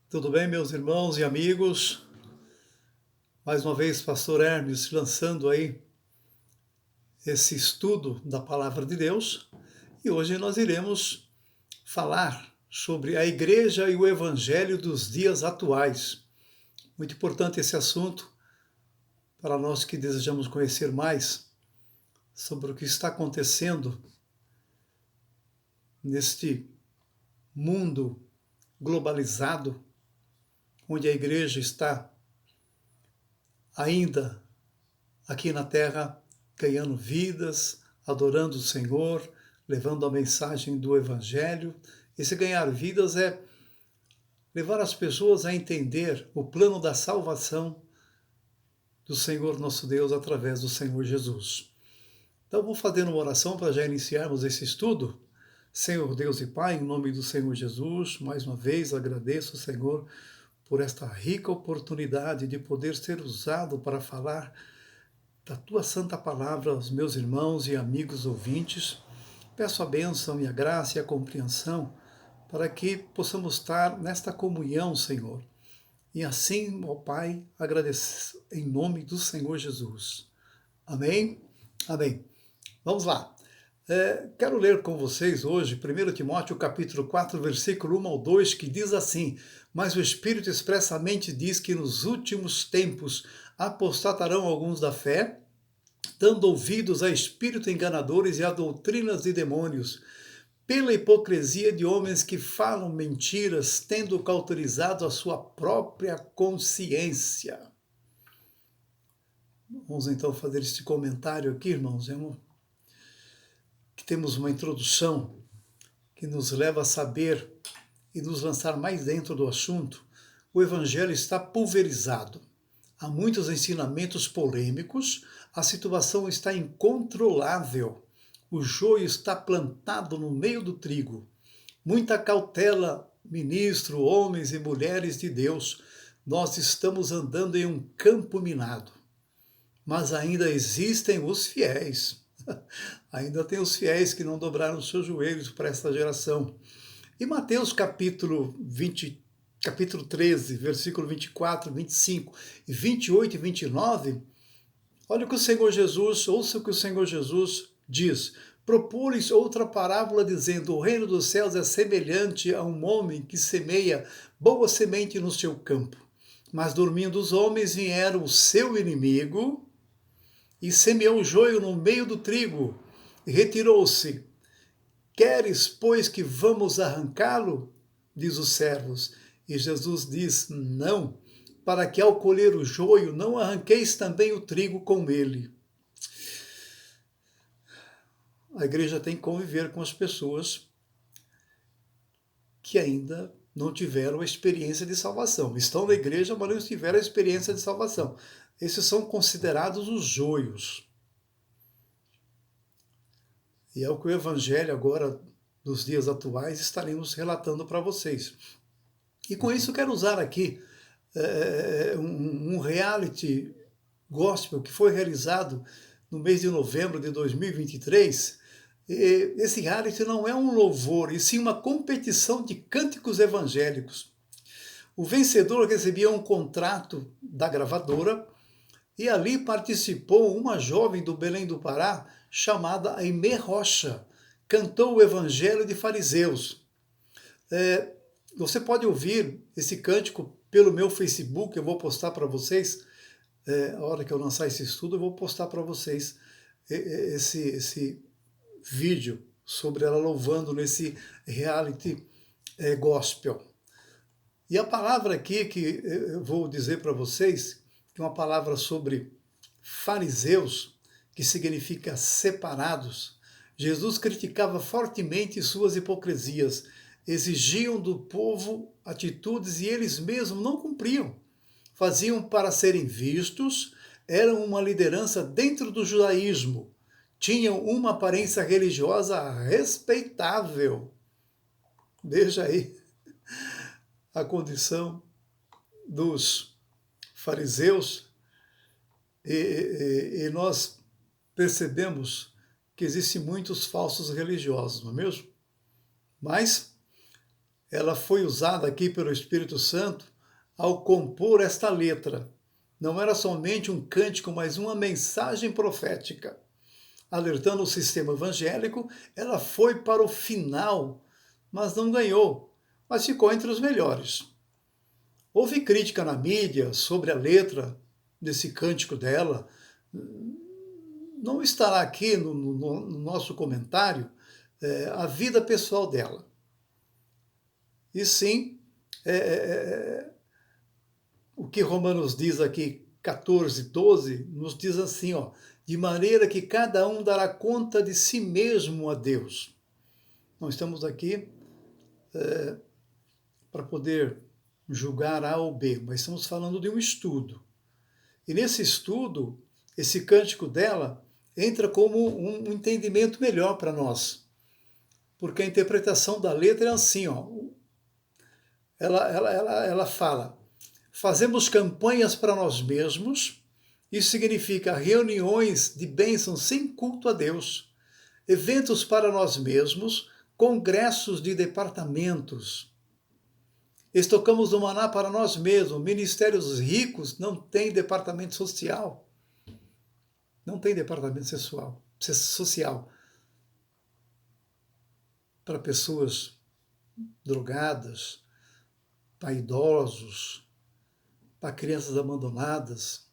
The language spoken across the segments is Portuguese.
Tudo bem, meus irmãos e amigos? Mais uma vez, Pastor Hermes lançando aí esse estudo da Palavra de Deus. E hoje nós iremos falar sobre a Igreja e o Evangelho dos dias atuais. Muito importante esse assunto para nós que desejamos conhecer mais sobre o que está acontecendo neste mundo globalizado, onde a Igreja está ainda aqui na Terra ganhando vidas, adorando o Senhor, levando a mensagem do Evangelho. Esse ganhar vidas é levar as pessoas a entender o plano da salvação do Senhor nosso Deus através do Senhor Jesus. Então, vou fazer uma oração para já iniciarmos esse estudo. Senhor Deus e Pai, em nome do Senhor Jesus, mais uma vez agradeço, Senhor, por esta rica oportunidade de poder ser usado para falar da Tua Santa Palavra aos meus irmãos e amigos ouvintes. Peço a bênção e a graça e a compreensão para que possamos estar nesta comunhão, Senhor. E assim, ó Pai, agradeço em nome do Senhor Jesus. Amém? Amém. Vamos lá. Quero ler com vocês hoje 1 Timóteo capítulo 4, versículo 1 ao 2, que diz assim: Mas o Espírito expressamente diz que nos últimos tempos apostatarão alguns da fé, dando ouvidos a espíritos enganadores e a doutrinas de demônios, pela hipocrisia de homens que falam mentiras, tendo cauterizado a sua própria consciência. Vamos então fazer este comentário aqui, irmãos. Que temos uma introdução que nos leva a saber e nos lançar mais dentro do assunto. O Evangelho está pulverizado. Há muitos ensinamentos polêmicos, a situação está incontrolável. O joio está plantado no meio do trigo. Muita cautela, ministro, homens e mulheres de Deus. Nós estamos andando em um campo minado. Mas ainda existem os fiéis. Ainda tem os fiéis que não dobraram os seus joelhos para esta geração. E Mateus capítulo 13, versículo 24, 25, 28 e 29, olha o que o Senhor Jesus, ouça o que o Senhor Jesus diz. Propôs outra parábola dizendo: o reino dos céus é semelhante a um homem que semeia boa semente no seu campo. Mas dormindo os homens, vieram o seu inimigo e semeou o joio no meio do trigo e retirou-se. Queres, pois, que vamos arrancá-lo? Diz os servos. E Jesus diz: não, para que ao colher o joio não arranqueis também o trigo com ele. A igreja tem que conviver com as pessoas que ainda não tiveram a experiência de salvação. Estão na igreja, mas não tiveram a experiência de salvação. Esses são considerados os joios. E é o que o Evangelho agora, dos dias atuais, estaremos relatando para vocês. E com isso eu quero usar aqui um reality gospel que foi realizado no mês de novembro de 2023. Esse reality não é um louvor, e sim uma competição de cânticos evangélicos. O vencedor recebia um contrato da gravadora e ali participou uma jovem do Belém do Pará chamada Aimee Rocha. Cantou o Evangelho de Fariseus. Você pode ouvir esse cântico pelo meu Facebook, eu vou postar para vocês. A hora que eu lançar esse estudo, eu vou postar para vocês esse vídeo sobre ela louvando nesse reality gospel. E a palavra aqui que eu vou dizer para vocês, que é uma palavra sobre fariseus, que significa separados. Jesus criticava fortemente suas hipocrisias, exigiam do povo atitudes e eles mesmos não cumpriam. Faziam para serem vistos, eram uma liderança dentro do judaísmo, tinham uma aparência religiosa respeitável. Veja aí a condição dos fariseus, e nós percebemos que existem muitos falsos religiosos, não é mesmo? Mas ela foi usada aqui pelo Espírito Santo ao compor esta letra. Não era somente um cântico, mas uma mensagem profética. Alertando o sistema evangélico, ela foi para o final, mas não ganhou, mas ficou entre os melhores. Houve crítica na mídia sobre a letra desse cântico dela. Não estará aqui no nosso comentário a vida pessoal dela. E sim, o que Romanos diz aqui, 14, 12, nos diz assim, ó, de maneira que cada um dará conta de si mesmo a Deus. Não estamos aqui para poder julgar A ou B, mas estamos falando de um estudo. E nesse estudo, esse cântico dela entra como um entendimento melhor para nós. Porque a interpretação da letra é assim, ó. Ela fala, fazemos campanhas para nós mesmos, isso significa reuniões de bênçãos sem culto a Deus, eventos para nós mesmos, congressos de departamentos. Estocamos o maná para nós mesmos, ministérios ricos não têm departamento social. Não tem departamento social para pessoas drogadas, para idosos, para crianças abandonadas.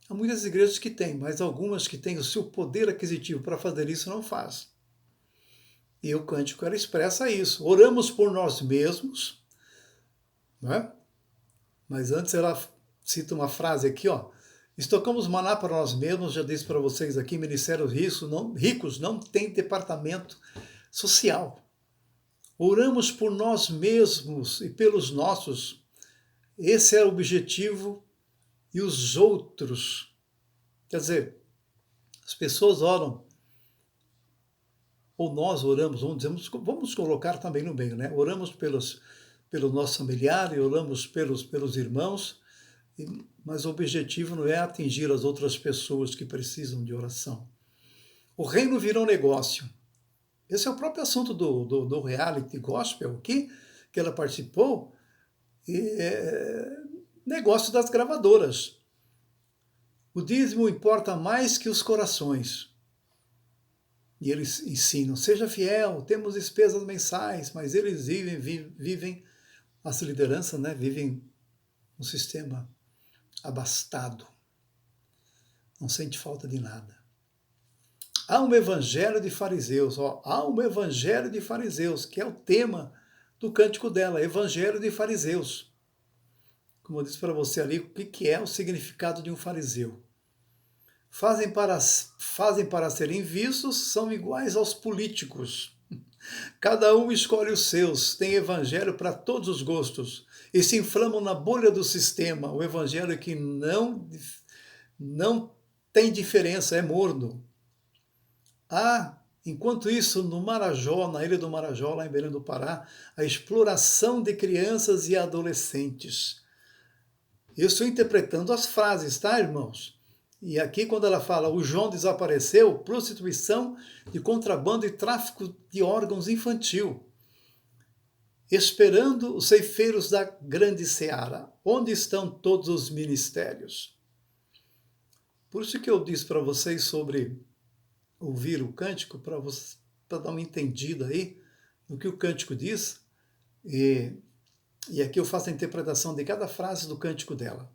Há muitas igrejas que têm, mas algumas que têm o seu poder aquisitivo para fazer isso não fazem. E o cântico ela expressa isso. Oramos por nós mesmos, não é? Mas antes ela cita uma frase aqui, ó. Estocamos maná para nós mesmos, já disse para vocês aqui, ministérios ricos não têm departamento social. Oramos por nós mesmos e pelos nossos. Esse é o objetivo. E os outros, quer dizer, as pessoas oram, ou nós oramos, vamos colocar também no meio, né? Oramos pelo nosso familiar e oramos pelos irmãos, mas o objetivo não é atingir as outras pessoas que precisam de oração. O reino virou negócio. Esse é o próprio assunto do reality gospel aqui, que ela participou, negócio das gravadoras. O dízimo importa mais que os corações. E eles ensinam, seja fiel, temos despesas mensais, mas eles vivem as lideranças, né, vivem um sistema abastado. Não sente falta de nada. Há um evangelho de fariseus, há um evangelho de fariseus, que é o tema do cântico dela, evangelho de fariseus. Como eu disse para você ali, o que é o significado de um fariseu? Fazem para serem vistos, são iguais aos políticos. Cada um escolhe os seus, tem evangelho para todos os gostos e se inflamam na bolha do sistema. O evangelho que não tem diferença, é morno. Enquanto isso, no Marajó, na ilha do Marajó, lá em Belém do Pará, a exploração de crianças e adolescentes. Eu estou interpretando as frases, tá, irmãos? E aqui, quando ela fala, o João desapareceu, prostituição de contrabando e tráfico de órgãos infantil. Esperando os ceifeiros da grande seara. Onde estão todos os ministérios? Por isso que eu disse para vocês sobre ouvir o cântico, para dar uma entendida aí no que o cântico diz. E aqui eu faço a interpretação de cada frase do cântico dela.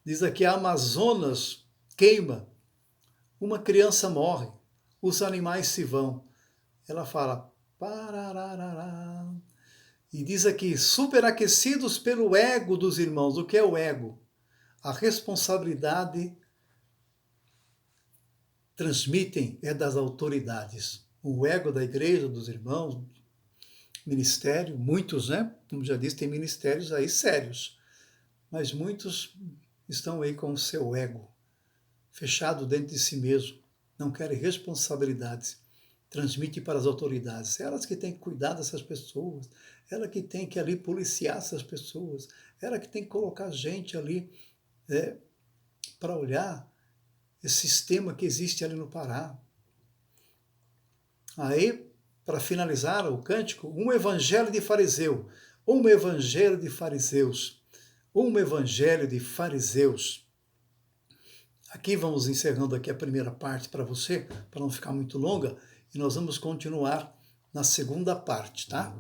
Diz aqui, a Amazonas queima, uma criança morre, os animais se vão. Ela fala, parararará. E diz aqui, superaquecidos pelo ego dos irmãos. O que é o ego? A responsabilidade transmitem é das autoridades. O ego da igreja, dos irmãos, ministério, muitos, né? Como já disse, tem ministérios aí sérios, mas muitos estão aí com o seu ego fechado dentro de si mesmo, não querem responsabilidades, transmite para as autoridades, elas que têm que cuidar dessas pessoas, ela que tem que ali policiar essas pessoas, ela que tem que colocar gente ali para olhar esse sistema que existe ali no Pará. Aí para finalizar o cântico, um evangelho de fariseu, um evangelho de fariseus, um evangelho de fariseus. Aqui vamos encerrando aqui a primeira parte para você, para não ficar muito longa, e nós vamos continuar na segunda parte, tá?